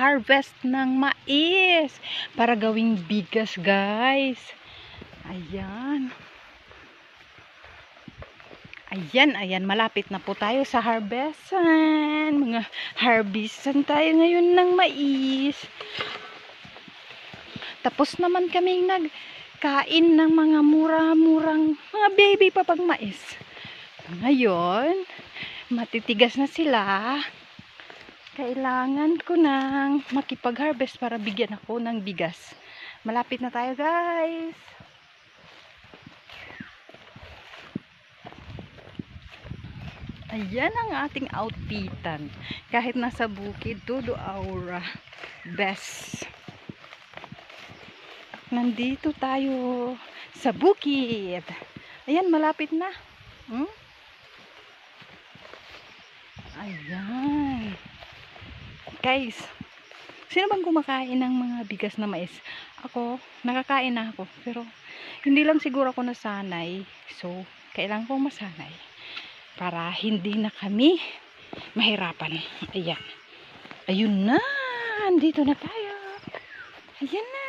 mag-harvest ng mais para gawing bigas, guys. Ayan. Ayan, malapit na po tayo sa harvestan. Mga harvestan tayo ngayon ng mais. Tapos naman kaming nagkain ng mga mura-murang mga baby pa pang mais. Ngayon, matitigas na sila. Kailangan ko nang makipag-harvest para bigyan ako ng bigas. Malapit na tayo, guys. Ayan ang ating outfitan. Kahit nasa bukid, todo aura. Best. Nandito tayo sa bukid. Ayan, malapit na. Ayan. Guys, sino bang kumakain ng mga bigas na mais? Ako, nakakain na ako. Pero, hindi lang siguro ako nasanay. So, kailangan kong masanay. Para hindi na kami mahirapan. Ayan. Ayun na. Andito na tayo. Ayan na.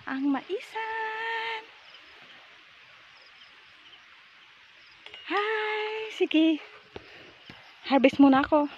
Ang maisan. Hi. Sige. Harvest muna ako.